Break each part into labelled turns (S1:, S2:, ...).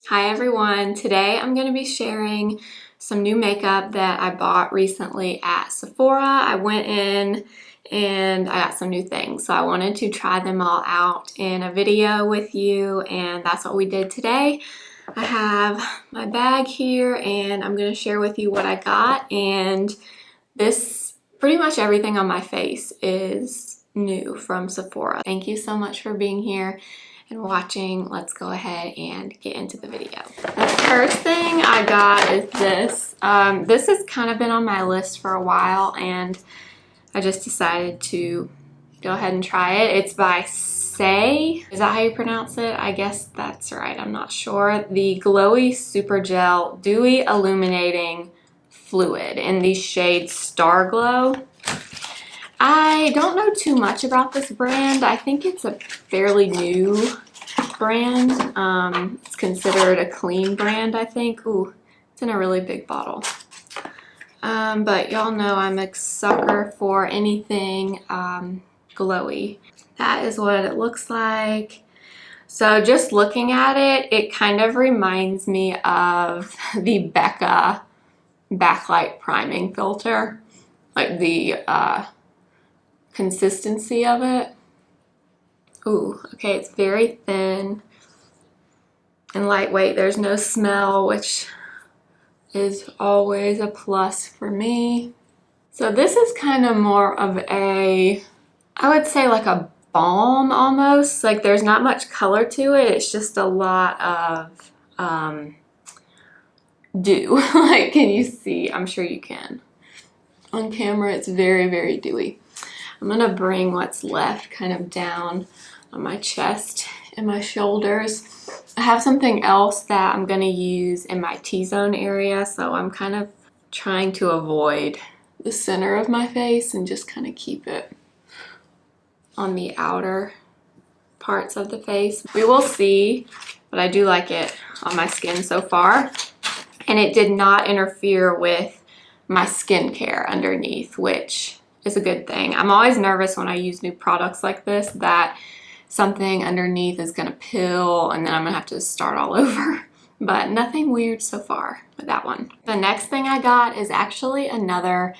S1: Hi everyone, today I'm going to be sharing some new makeup that I bought recently at Sephora. I went in and I got some new things, so I wanted to try them all out in a video with you, and that's what we did today. I have my bag here and I'm going to share with you what I got, and pretty much everything on my face is new from Sephora. Thank you so much for being here and watching. Let's go ahead and get into the video. The first thing I got is this. This has kind of been on my list for a while and I just decided to go ahead and try it. It's by Saie. Is that how you pronounce it? I guess that's right. I'm not sure. The Glowy Super Gel Dewy Illuminating Fluid in the shade Starglow. I don't know too much about this brand. I think it's a fairly new brand. It's considered a clean brand, I think. Ooh, it's in a really big bottle. But y'all know I'm a sucker for anything glowy. That is what it looks like. So just looking at it, it kind of reminds me of the Becca backlight priming filter, like the consistency of it. Ooh, okay, it's very thin and lightweight. There's no smell, which is always a plus for me. So this is kind of more of I would say like a balm almost. Like there's not much color to it. It's just a lot of dew. Like, can you see? I'm sure you can. On camera, it's very, very dewy. I'm gonna bring what's left kind of down on my chest and my shoulders. I have something else that I'm gonna use in my T-zone area, so I'm kind of trying to avoid the center of my face and just kind of keep it on the outer parts of the face. We will see, but I do like it on my skin so far. And it did not interfere with my skincare underneath, which is a good thing. I'm always nervous when I use new products like this that something underneath is gonna pill and then I'm gonna have to start all over. But nothing weird so far with that one. The next thing I got is actually another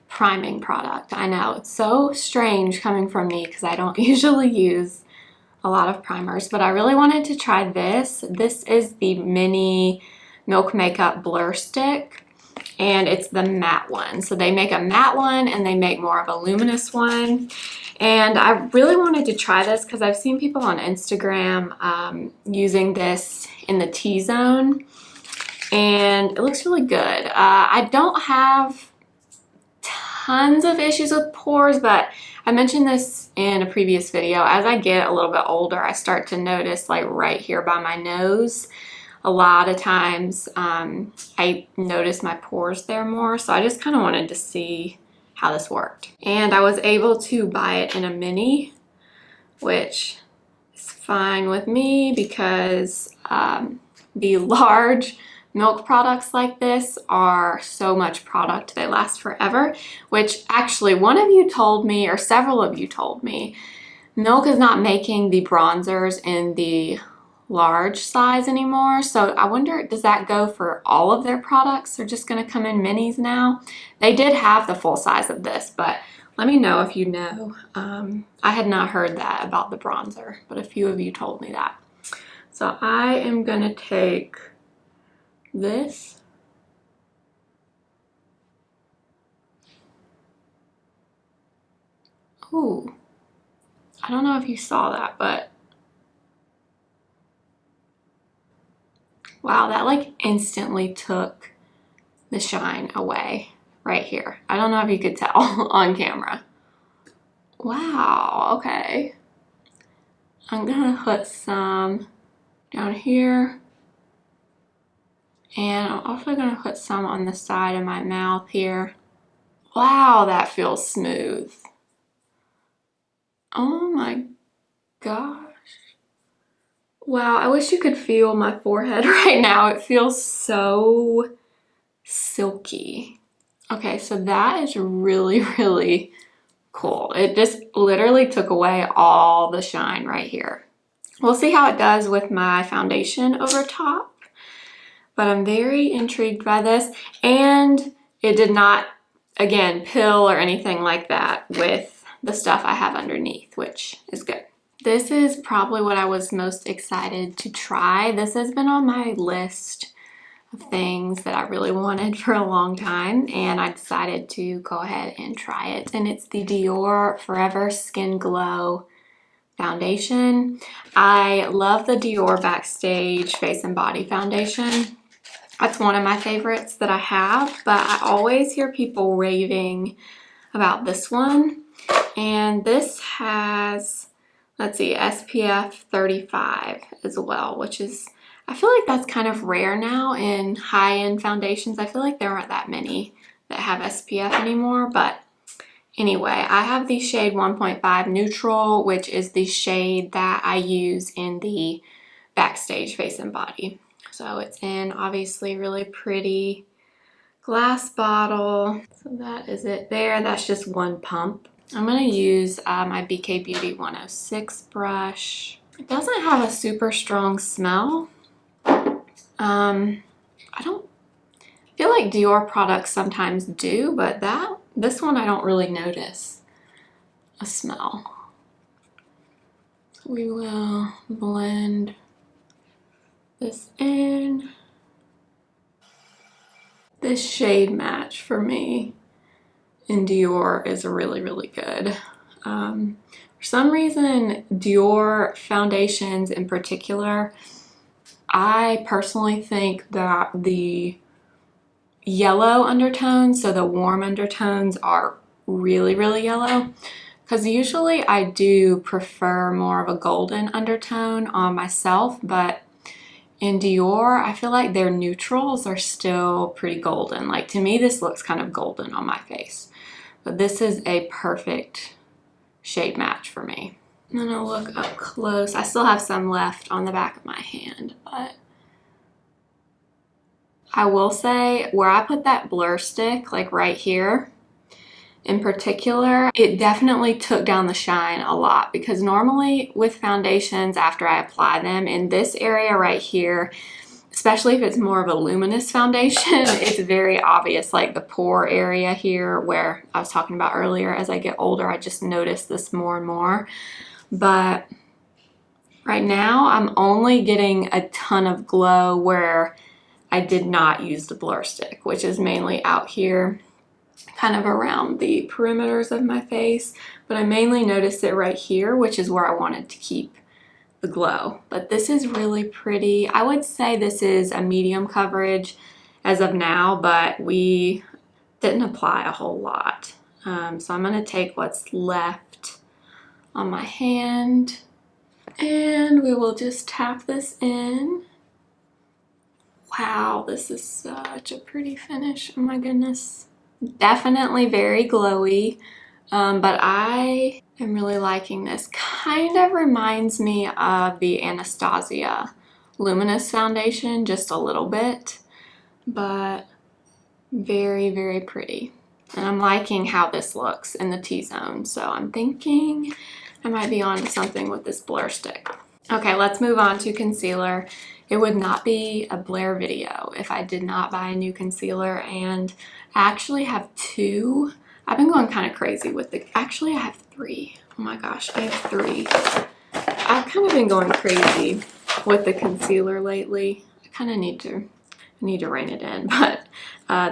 S1: priming product. I know, it's so strange coming from me because I don't usually use a lot of primers, but I really wanted to try this. This is the mini Milk Makeup Blur Stick, and it's the matte one. So they make a matte one and they make more of a luminous one. And I really wanted to try this because I've seen people on Instagram using this in the T-zone, and it looks really good. I don't have tons of issues with pores, but I mentioned this in a previous video. As I get a little bit older, I start to notice, like right here by my nose, a lot of times I notice my pores there more, so I just kind of wanted to see how this worked. And I was able to buy it in a mini, which is fine with me because the large milk products like this are so much product, they last forever, which actually one of you told me, or several of you told me, Milk is not making the bronzers in the large size anymore. So I wonder, does that go for all of their products? They're just going to come in minis now. They did have the full size of this, but let me know if you know. I had not heard that about the bronzer, but a few of you told me that. So I am going to take this. Ooh, I don't know if you saw that, but wow, that like instantly took the shine away right here. I don't know if you could tell on camera. Wow, okay. I'm gonna put some down here, and I'm also gonna put some on the side of my mouth here. Wow, that feels smooth. Oh my gosh. Wow, I wish you could feel my forehead right now. It feels so silky. Okay, so that is really, really cool. It just literally took away all the shine right here. We'll see how it does with my foundation over top. but I'm very intrigued by this. And it did not, again, pill or anything like that with the stuff I have underneath, which is good. This is probably what I was most excited to try. This has been on my list of things that I really wanted for a long time, and I decided to go ahead and try it. And it's the Dior Forever Skin Glow foundation. I love the Dior Backstage Face and Body Foundation. That's one of my favorites that I have, but I always hear people raving about this one. And this has, let's see, SPF 35 as well, which is, I feel like that's kind of rare now in high-end foundations. I feel like there aren't that many that have SPF anymore, but anyway, I have the shade 1.5 Neutral, which is the shade that I use in the Backstage Face and Body. So it's in obviously really pretty glass bottle. So that is it there. That's just one pump. I'm going to use my BK Beauty 106 brush. It doesn't have a super strong smell. I don't feel like Dior products sometimes do, but this one I don't really notice a smell. So we will blend this in. This shade match for me in Dior is really, really good. For some reason, Dior foundations in particular, I personally think that the yellow undertones, so the warm undertones, are really, really yellow. Because usually I do prefer more of a golden undertone on myself, but in Dior, I feel like their neutrals are still pretty golden. Like, to me, this looks kind of golden on my face. But this is a perfect shade match for me. I'm gonna look up close. I still have some left on the back of my hand, but I will say where I put that blur stick, like right here in particular, it definitely took down the shine a lot, because normally with foundations, after I apply them in this area right here, especially if it's more of a luminous foundation, it's very obvious, like the pore area here where I was talking about earlier. As I get older, I just notice this more and more. But right now, I'm only getting a ton of glow where I did not use the blur stick, which is mainly out here, kind of around the perimeters of my face. But I mainly noticed it right here, which is where I wanted to keep the glow. But this is really pretty. I would say this is a medium coverage as of now, but we didn't apply a whole lot. So I'm gonna take what's left on my hand and we will just tap this in. Wow, this is such a pretty finish. Oh my goodness. Definitely very glowy, but I am really liking this. Kind of reminds me of the Anastasia Luminous Foundation, just a little bit, but very, very pretty. And I'm liking how this looks in the T-zone, so I'm thinking I might be onto something with this blur stick. Okay, let's move on to concealer. It would not be a Blair video if I did not buy a new concealer, and I actually have two. I've been going kind of crazy with actually I have three. Oh my gosh, I have three. I've kind of been going crazy with the concealer lately. I kind of need to rein it in, but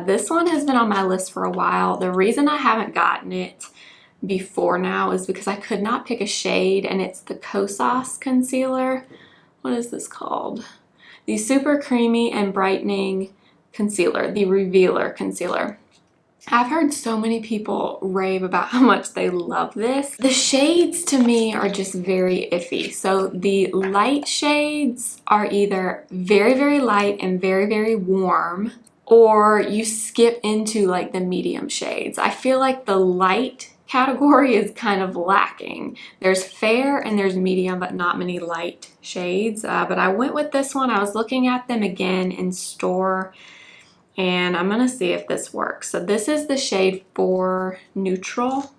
S1: this one has been on my list for a while. The reason I haven't gotten it before now is because I could not pick a shade, and it's the Kosas concealer. What is this called? The Super Creamy and Brightening Concealer, the Revealer Concealer. I've heard so many people rave about how much they love this. The shades to me are just very iffy. So the light shades are either very, very light and very, very warm, or you skip into like the medium shades. I feel like the light category is kind of lacking. There's fair and there's medium, but not many light shades. But I went with this one. I was looking at them again in store, and I'm gonna see if this works. So this is the shade 4 Neutral,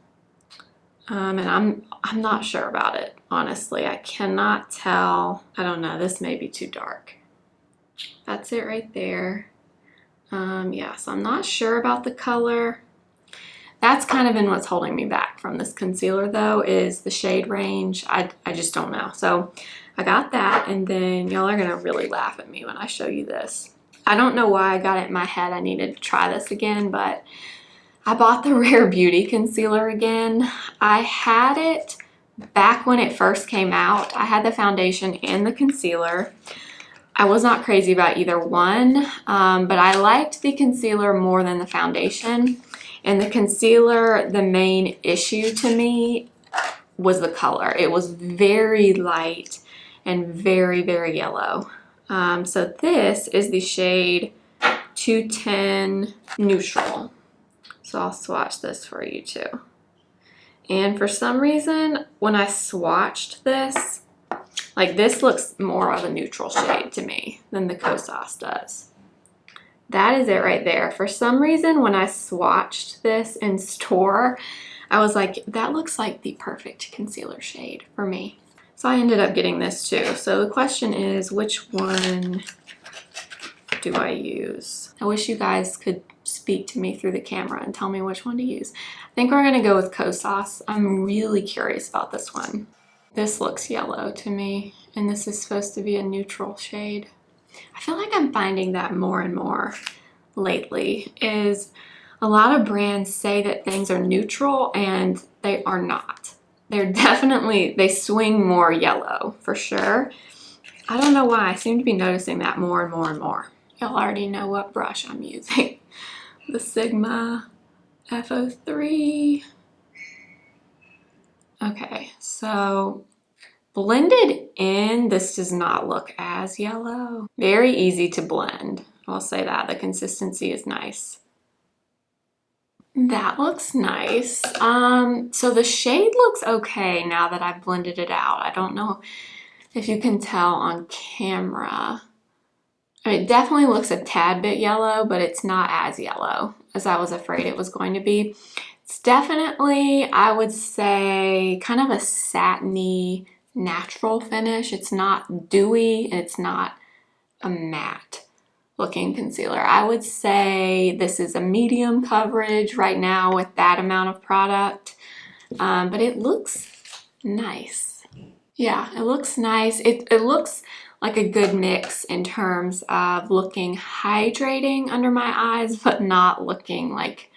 S1: and I'm not sure about it, honestly. I cannot tell. I don't know, this may be too dark. That's it right there. Yeah, so I'm not sure about the color. That's kind of been what's holding me back from this concealer though, is the shade range. I just don't know. So I got that, and then y'all are gonna really laugh at me when I show you this. I don't know why I got it in my head I needed to try this again, but I bought the Rare Beauty concealer again. I had it back when it first came out. I had the foundation and the concealer. I was not crazy about either one, but I liked the concealer more than the foundation. And the concealer, the main issue to me was the color. It was very light and very, very yellow. So this is the shade 210 Neutral. So I'll swatch this for you too. And for some reason, when I swatched this, like this looks more of a neutral shade to me than the Kosas does. That is it right there. For some reason, when I swatched this in store, I was like, that looks like the perfect concealer shade for me. So I ended up getting this too. So the question is, which one do I use? I wish you guys could speak to me through the camera and tell me which one to use. I think we're gonna go with Kosas. I'm really curious about this one. This looks yellow to me, and this is supposed to be a neutral shade. I feel like I'm finding that more and more lately, is a lot of brands say that things are neutral and they are not. They're definitely, they swing more yellow for sure. I don't know why, I seem to be noticing that more and more and more. Y'all already know what brush I'm using. The Sigma F03. Okay, so blended in, this does not look as yellow. Very easy to blend. I'll say that. The consistency is nice. That looks nice. So the shade looks okay now that I've blended it out. I don't know if you can tell on camera. I mean, it definitely looks a tad bit yellow, but it's not as yellow as I was afraid it was going to be. It's definitely, I would say, kind of a satiny, natural finish. It's not dewy and it's not a matte looking concealer. I would say this is a medium coverage right now with that amount of product, but it looks nice. Yeah, it looks nice. It looks like a good mix in terms of looking hydrating under my eyes, but not looking like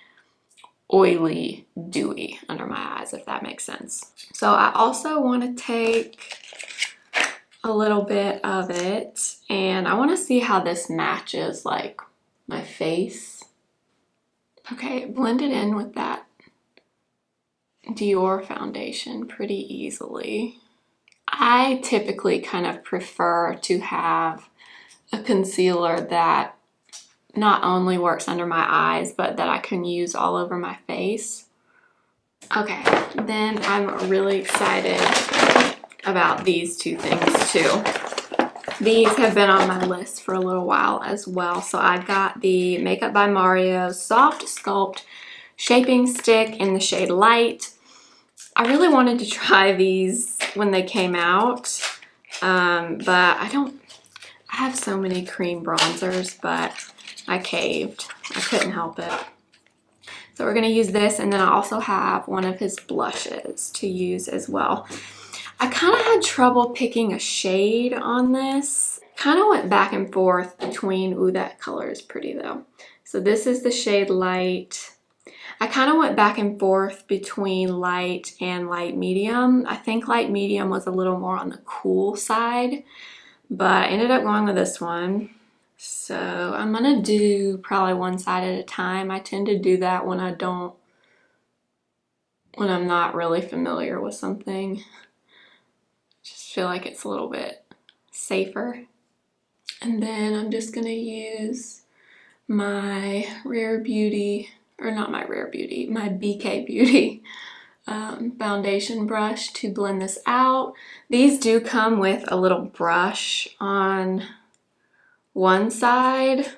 S1: oily, dewy under my eyes, if that makes sense. So I also want to take a little bit of it, and I want to see how this matches like my face. Okay, blend it in with that Dior foundation pretty easily. I typically kind of prefer to have a concealer that not only works under my eyes, but that I can use all over my face. Okay, then I'm really excited about these two things too. These have been on my list for a little while as well. So I got the Makeup by Mario Soft Sculpt Shaping Stick in the shade Light. I really wanted to try these when they came out, but I have so many cream bronzers, but I caved. I couldn't help it. So we're gonna use this, and then I also have one of his blushes to use as well. I kind of had trouble picking a shade on this. Kind of went back and forth between, ooh, that color is pretty though. So this is the shade Light. I kind of went back and forth between light and light medium. I think light medium was a little more on the cool side, but I ended up going with this one. So I'm gonna do probably one side at a time. I tend to do that when I'm not really familiar with something. Just feel like it's a little bit safer. And then I'm just gonna use my Rare Beauty, or not my Rare Beauty, my BK Beauty foundation brush to blend this out. These do come with a little brush on one side.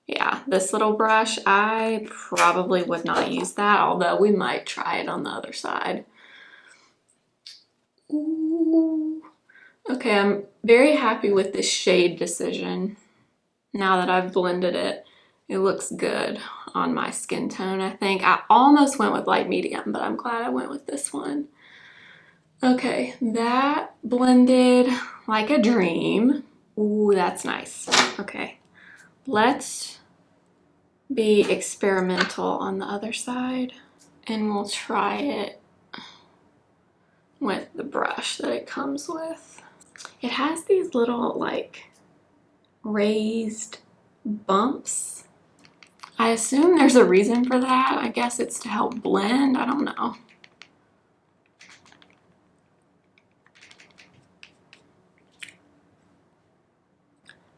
S1: Yeah, this little brush, I probably would not use that, although we might try it on the other side. Ooh. Okay, I'm very happy with this shade decision. Now that I've blended it, it looks good on my skin tone, I think. I almost went with light medium, but I'm glad I went with this one. Okay, that blended like a dream. Ooh, that's nice. Okay, let's be experimental on the other side, and we'll try it with the brush that it comes with. It has these little like raised bumps. I assume there's a reason for that. I guess it's to help blend. I don't know.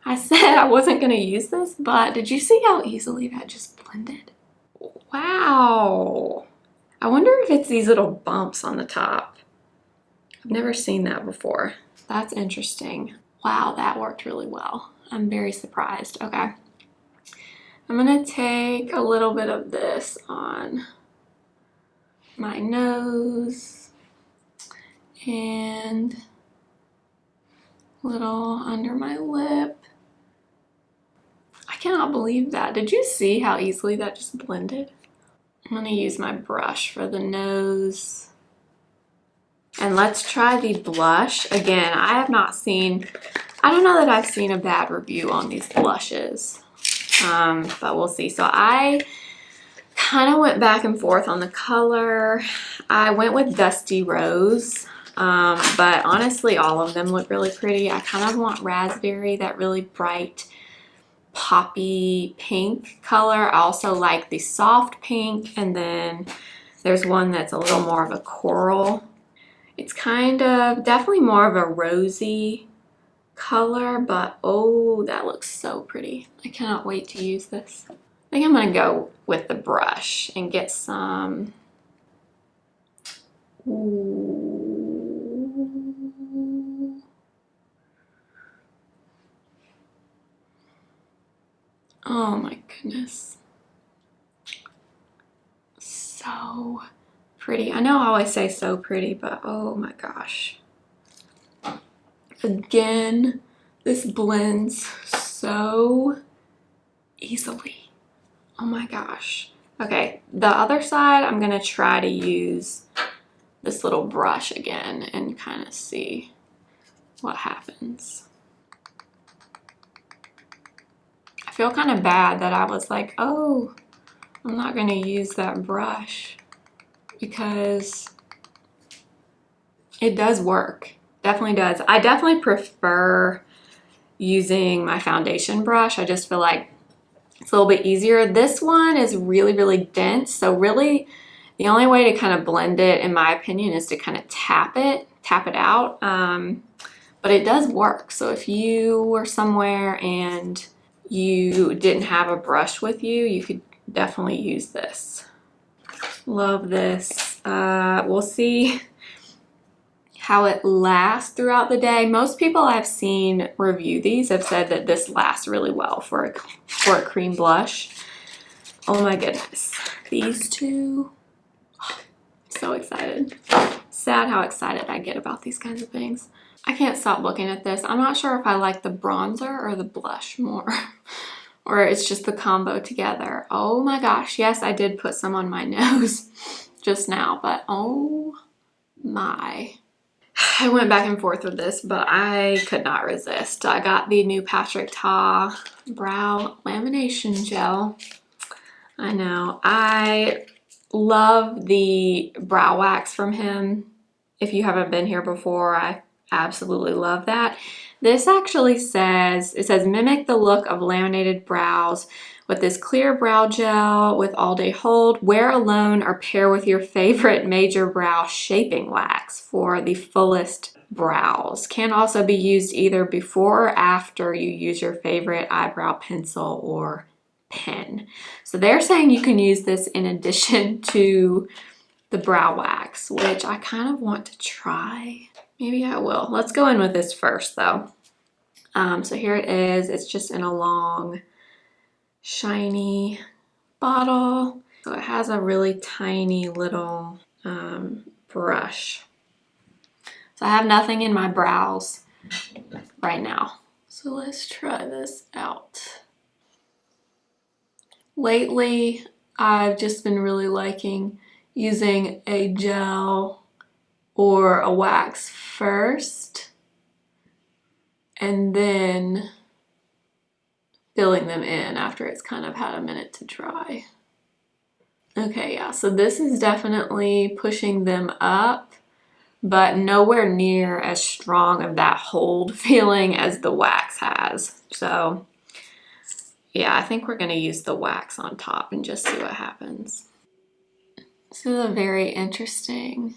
S1: I said I wasn't going to use this, but did you see how easily that just blended? Wow. I wonder if it's these little bumps on the top. I've never seen that before. That's interesting. Wow, that worked really well. I'm very surprised. Okay. I'm gonna take a little bit of this on my nose and a little under my lip. I cannot believe that. Did you see how easily that just blended? I'm gonna use my brush for the nose. And let's try the blush. Again, I don't know that I've seen a bad review on these blushes, but we'll see. So I kind of went back and forth on the color. I went with Dusty Rose, but honestly, all of them look really pretty. I kind of want Raspberry, that really bright, poppy pink color. I also like the soft pink, and then there's one that's a little more of a coral. It's kind of definitely more of a rosy color, but oh, that looks so pretty. I cannot wait to use this. I think I'm gonna go with the brush and get some. Ooh. Oh my goodness. So pretty. I know I always say so pretty, but oh my gosh. Again, this blends so easily. Oh my gosh. Okay, the other side, I'm gonna try to use this little brush again and kind of see what happens. I feel kind of bad that I was like, oh, I'm not gonna use that brush, because it does work. Definitely does. I definitely prefer using my foundation brush. I just feel like it's a little bit easier. This one is really, really dense. So really the only way to kind of blend it, in my opinion, is to kind of tap it out. But it does work. So if you were somewhere and you didn't have a brush with you, you could definitely use this. Love this. We'll see how it lasts throughout the day. Most people I've seen review these have said that this lasts really well for a cream blush. Oh my goodness. These two, oh, so excited. Sad how excited I get about these kinds of things. I can't stop looking at this. I'm not sure if I like the bronzer or the blush more. Or it's just the combo together. Oh my gosh. Yes, I did put some on my nose just now, but oh my. I went back and forth with this, but I could not resist. I got the new Patrick Ta Brow Lamination Gel. I know. I love the brow wax from him. If you haven't been here before, I absolutely love that. This actually says, it says, mimic the look of laminated brows with this clear brow gel with all day hold. Wear alone or pair with your favorite major brow shaping wax for the fullest brows. Can also be used either before or after you use your favorite eyebrow pencil or pen. So they're saying you can use this in addition to the brow wax, which I kind of want to try. Maybe I will. Let's go in with this first though. So here it is. It's just in a long, shiny bottle. So it has a really tiny little brush. So I have nothing in my brows right now. So let's try this out. Lately, I've just been really liking using a gel or a wax first and then filling them in after it's kind of had a minute to dry. Okay, yeah, so this is definitely pushing them up, but nowhere near as strong of that hold feeling as the wax has. So yeah, I think we're gonna use the wax on top and just see what happens. This is a very interesting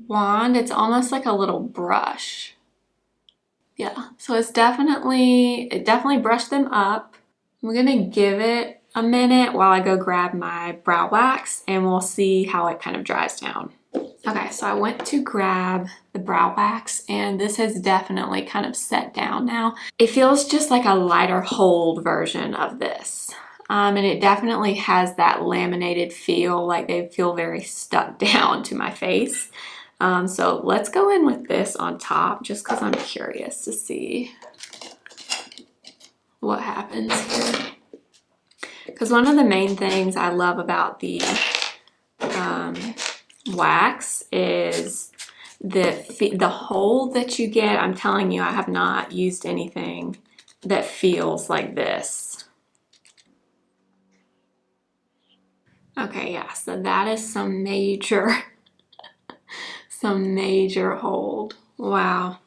S1: wand. It's almost like a little brush. Yeah, so it definitely brushed them up. I'm gonna give it a minute while I go grab my brow wax and we'll see how it kind of dries down. Okay, so I went to grab the brow wax and this has definitely kind of set down now. It feels just like a lighter hold version of this. And it definitely has that laminated feel, like they feel very stuck down to my face. So let's go in with this on top just because I'm curious to see what happens here. Because one of the main things I love about the wax is the hold that you get. I'm telling you, I have not used anything that feels like this. Okay, yeah, so that is some major hold. Wow.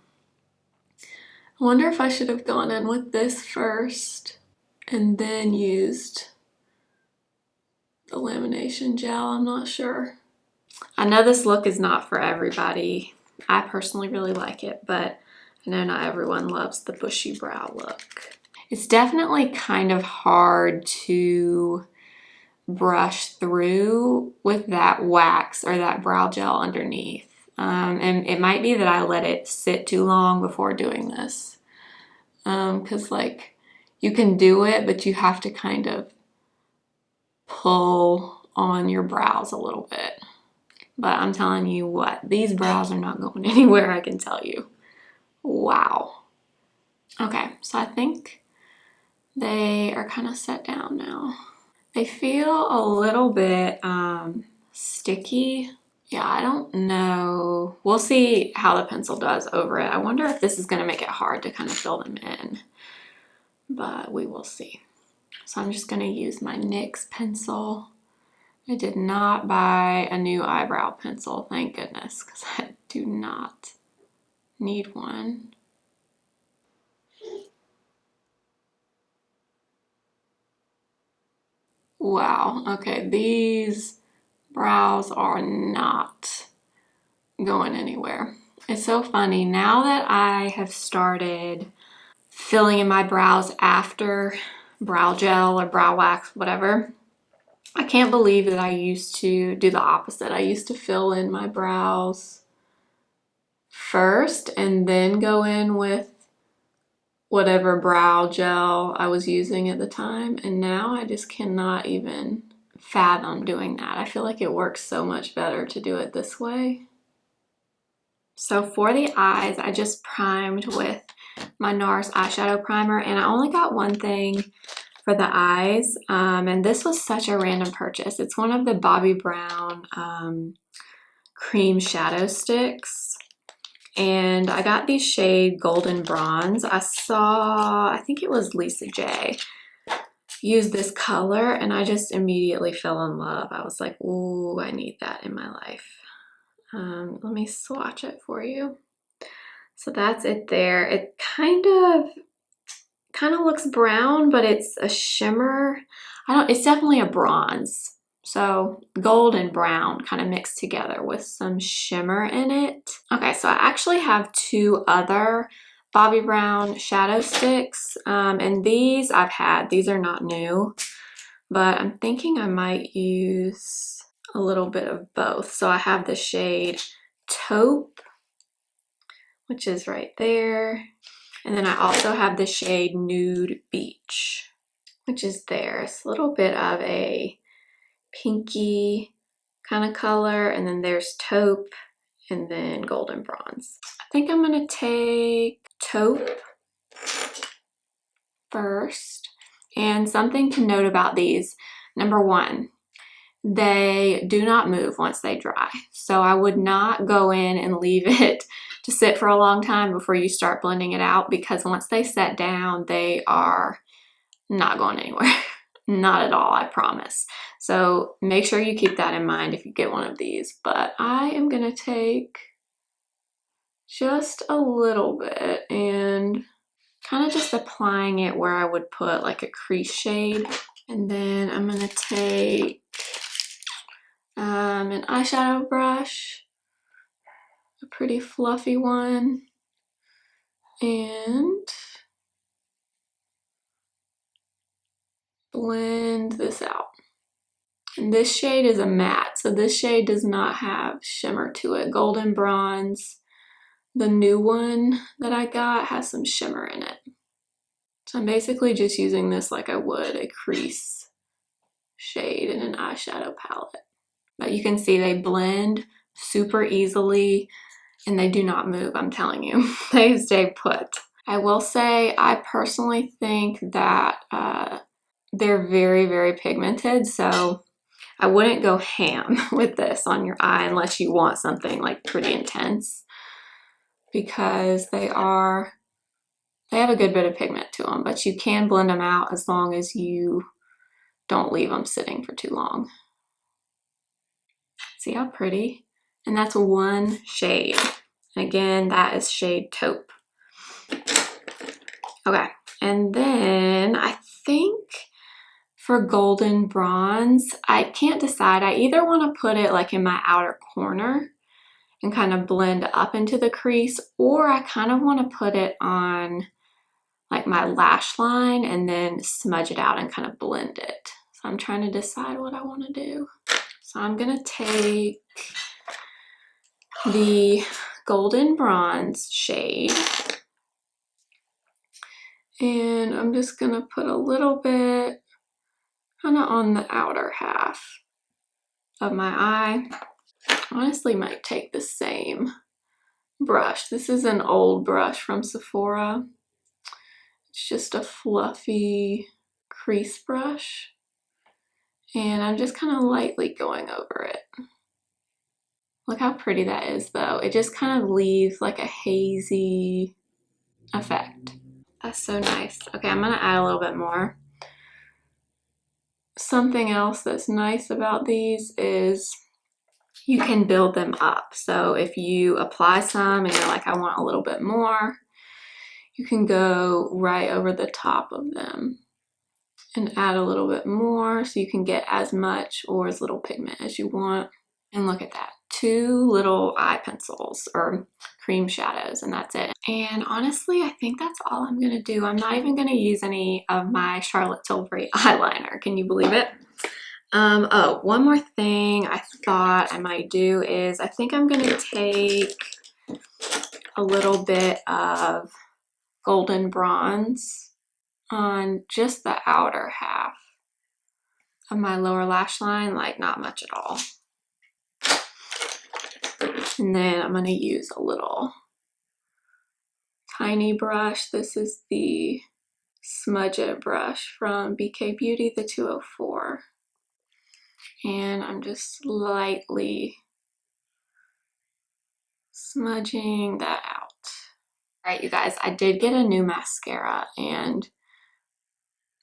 S1: I wonder if I should have gone in with this first and then used the lamination gel. I'm not sure. I know this look is not for everybody. I personally really like it, but I know not everyone loves the bushy brow look. It's definitely kind of hard to brush through with that wax or that brow gel underneath. And it might be that I let it sit too long before doing this. Because like you can do it, but you have to kind of pull on your brows a little bit. But I'm telling you what, these brows are not going anywhere, I can tell you. Wow. Okay, so I think they are kind of set down now. They feel a little bit sticky. Yeah, I don't know. We'll see how the pencil does over it. I wonder if this is going to make it hard to kind of fill them in. But we will see. So I'm just going to use my NYX pencil. I did not buy a new eyebrow pencil, thank goodness, because I do not need one. Wow, okay, these brows are not going anywhere. It's so funny, now that I have started filling in my brows after brow gel or brow wax, whatever, I can't believe that I used to do the opposite. I used to fill in my brows first and then go in with whatever brow gel I was using at the time. And now I just cannot even fathom doing that. I feel like it works so much better to do it this way. So for the eyes, I just primed with my NARS eyeshadow primer and I only got one thing for the eyes, and this was such a random purchase. It's one of the Bobbi Brown cream shadow sticks, and I got the shade Golden Bronze. I think it was Lisa J, use this color, and I just immediately fell in love. I was like, ooh, I need that in my life. Let me swatch it for you. So that's it there. It kind of looks brown, but it's a shimmer. It's definitely a bronze. So gold and brown kind of mixed together with some shimmer in it. Okay, so I actually have two other Bobbi Brown shadow sticks. And these I've had, these are not new, but I'm thinking I might use a little bit of both. So I have the shade Taupe, which is right there. And then I also have the shade Nude Beach, which is there. It's a little bit of a pinky kind of color. And then there's Taupe and then Golden Bronze. I think I'm going to take Taupe first. And something to note about these, number one, they do not move once they dry. So I would not go in and leave it to sit for a long time before you start blending it out, because once they set down, they are not going anywhere. Not at all, I promise. So make sure you keep that in mind if you get one of these. But I am gonna take just a little bit and kind of just applying it where I would put like a crease shade. And then I'm gonna take an eyeshadow brush, a pretty fluffy one, and blend this out. And this shade is a matte, so this shade does not have shimmer to it. Golden Bronze, the new one that I got, has some shimmer in it. So I'm basically just using this like I would a crease shade in an eyeshadow palette. But you can see they blend super easily and they do not move, I'm telling you. They stay put. I will say I personally think that they're very, very pigmented, so I wouldn't go ham with this on your eye unless you want something like pretty intense, because they have a good bit of pigment to them, but you can blend them out as long as you don't leave them sitting for too long. See how pretty? And that's one shade. And again, that is shade Taupe. Okay, and then I think for Golden Bronze, I can't decide. I either want to put it like in my outer corner and kind of blend up into the crease, or I kind of want to put it on like my lash line and then smudge it out and kind of blend it. So I'm trying to decide what I want to do. So I'm gonna take the Golden Bronze shade and I'm just gonna put a little bit kind of on the outer half of my eye. Honestly, might take the same brush. This is an old brush from Sephora. It's just a fluffy crease brush. And I'm just kind of lightly going over it. Look how pretty that is though. It just kind of leaves like a hazy effect. That's so nice. Okay, I'm gonna add a little bit more. Something else that's nice about these is you can build them up. So if you apply some and you're like, I want a little bit more, you can go right over the top of them and add a little bit more so you can get as much or as little pigment as you want. And look at that, 2 little eye pencils or cream shadows, and that's it. And honestly, I think that's all I'm gonna do. I'm not even gonna use any of my Charlotte Tilbury eyeliner. Can you believe it? Oh, one more thing I thought I might do is I think I'm gonna take a little bit of Golden Bronze on just the outer half of my lower lash line, like not much at all. And then I'm gonna use a little tiny brush. This is the Smudge It brush from BK Beauty, the 204. And I'm just lightly smudging that out. All right, you guys, I did get a new mascara and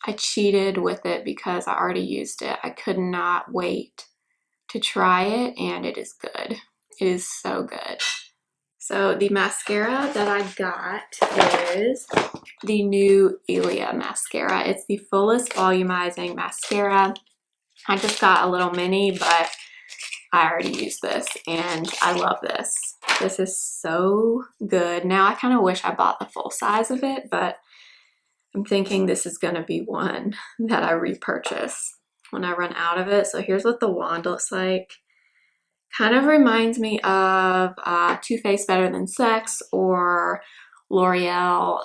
S1: I cheated with it because I already used it. I could not wait to try it, and it is good. It is so good. So the mascara that I got is the new Ilia mascara. It's the Fullest Volumizing Mascara. I just got a little mini, but I already used this and I love this. This is so good. Now I kind of wish I bought the full size of it, but I'm thinking this is gonna be one that I repurchase when I run out of it. So here's what the wand looks like. Kind of reminds me of Too Faced Better Than Sex or L'Oreal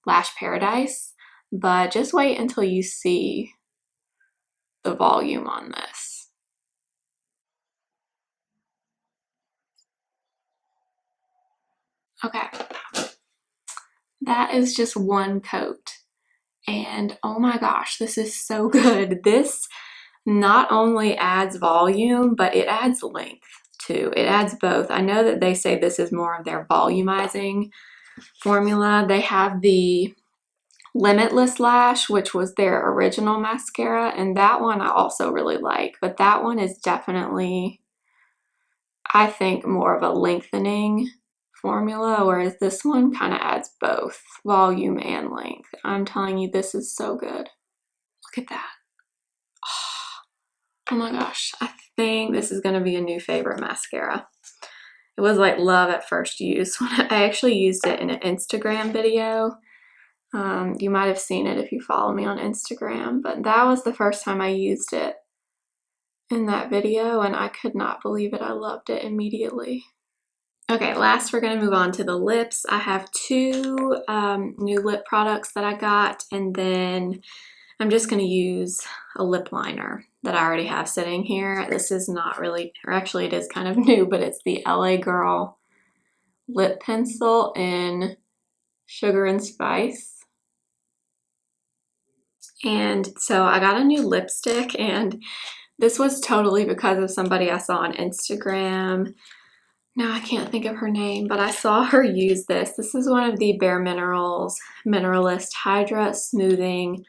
S1: Lash Paradise, but just wait until you see the volume on this. Okay, that is just one coat and oh my gosh, this is so good. This not only adds volume, but it adds length too. It adds both. I know that they say this is more of their volumizing formula. They have the Limitless Lash, which was their original mascara, and that one I also really like, but that one is definitely, I think, more of a lengthening formula, whereas this one kind of adds both volume and length. I'm telling you, this is so good. Look at that. Oh my gosh, I think this is going to be a new favorite mascara. It was like love at first use. I actually used it in an Instagram video. You might have seen it if you follow me on Instagram, but that was the first time I used it in that video, and I could not believe it. I loved it immediately. Okay, last we're going to move on to the lips. I have two new lip products that I got, and then I'm just going to use a lip liner that I already have sitting here. This is not really, or actually it is kind of new, but it's the LA Girl lip pencil in Sugar and Spice. And so I got a new lipstick, and this was totally because of somebody I saw on Instagram. Now I can't think of her name, but I saw her use this. This is one of the Bare Minerals Mineralist Hydra-Smoothing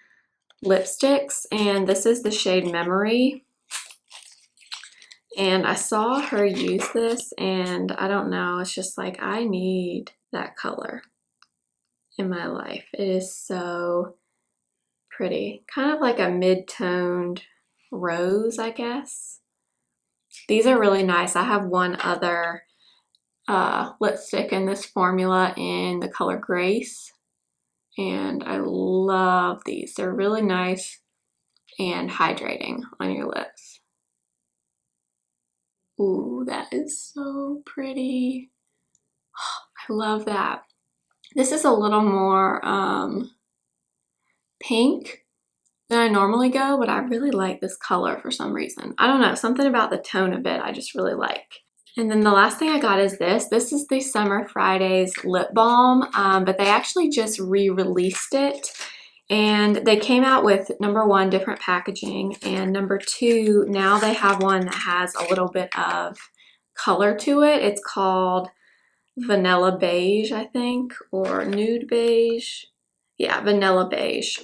S1: lipsticks, and this is the shade Memory. And I saw her use this, and I don't know, it's just like I need that color in my life. It is so pretty. Kind of like a mid-toned rose, I guess. These are really nice. I have one other lipstick in this formula in the color Grace, and I love these. They're really nice and hydrating on your lips. Ooh, that is so pretty. I love that. This is a little more pink than I normally go, but I really like this color for some reason. I don't know, something about the tone of it I just really like. And then the last thing I got is this. This is the Summer Fridays lip balm, but they actually just re-released it. And they came out with, number one, different packaging, and number two, now they have one that has a little bit of color to it. It's called Vanilla Beige, I think, or Nude Beige. Yeah, Vanilla Beige.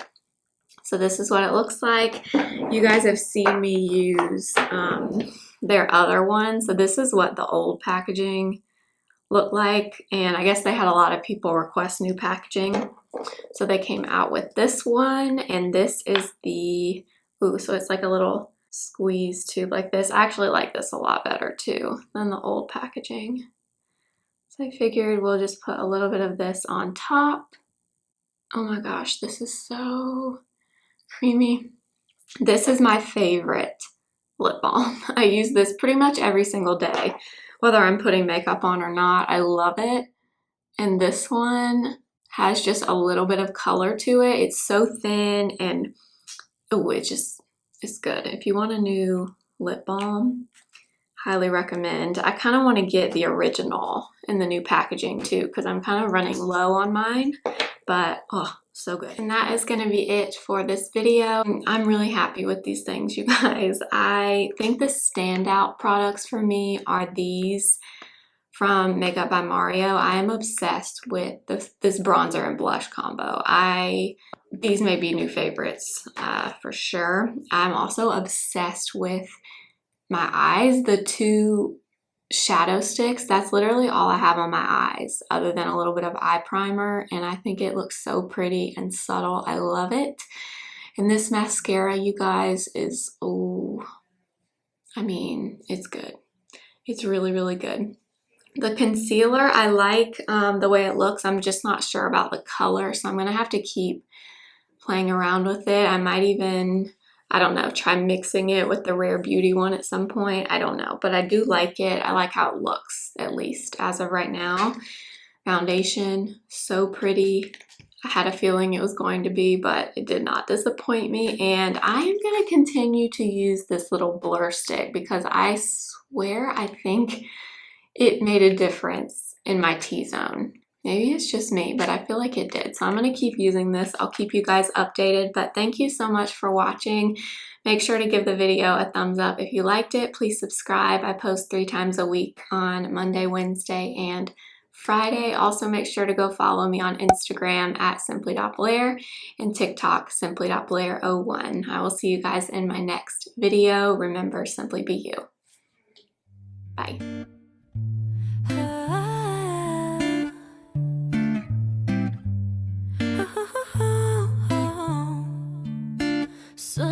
S1: So this is what it looks like. You guys have seen me use their other one. So this is what the old packaging looked like. And I guess they had a lot of people request new packaging. So they came out with this one. And this is the, ooh, so it's like a little squeeze tube like this. I actually like this a lot better too than the old packaging. So I figured we'll just put a little bit of this on top. Oh my gosh, this is so creamy. This is my favorite lip balm. I use this pretty much every single day, whether I'm putting makeup on or not. I love it. And this one has just a little bit of color to it. It's so thin and oh, it's good. If you want a new lip balm, highly recommend. I kind of want to get the original in the new packaging too, because I'm kind of running low on mine, but oh, so good. And that is going to be it for this video. I'm really happy with these things, you guys. I think the standout products for me are these from Makeup by Mario. I am obsessed with this bronzer and blush combo. These may be new favorites for sure. I'm also obsessed with my eyes, the two shadow sticks. That's literally all I have on my eyes other than a little bit of eye primer, and I think it looks so pretty and subtle. I love it. And this mascara, you guys, is, oh, I mean, it's good. It's really, really good. The concealer, I like the way it looks. I'm just not sure about the color, so I'm gonna have to keep playing around with it. I might even, I don't know, try mixing it with the Rare Beauty one at some point. I don't know, but I do like it. I like how it looks, at least as of right now. Foundation, so pretty. I had a feeling it was going to be, but it did not disappoint me. And I am going to continue to use this little blur stick because I swear I think it made a difference in my T-zone. Maybe it's just me, but I feel like it did. So I'm going to keep using this. I'll keep you guys updated, but thank you so much for watching. Make sure to give the video a thumbs up if you liked it. Please subscribe. I post 3 times a week on Monday, Wednesday, and Friday. Also, make sure to go follow me on Instagram at simply.blair and TikTok simply.blair01. I will see you guys in my next video. Remember, simply be you. Bye. So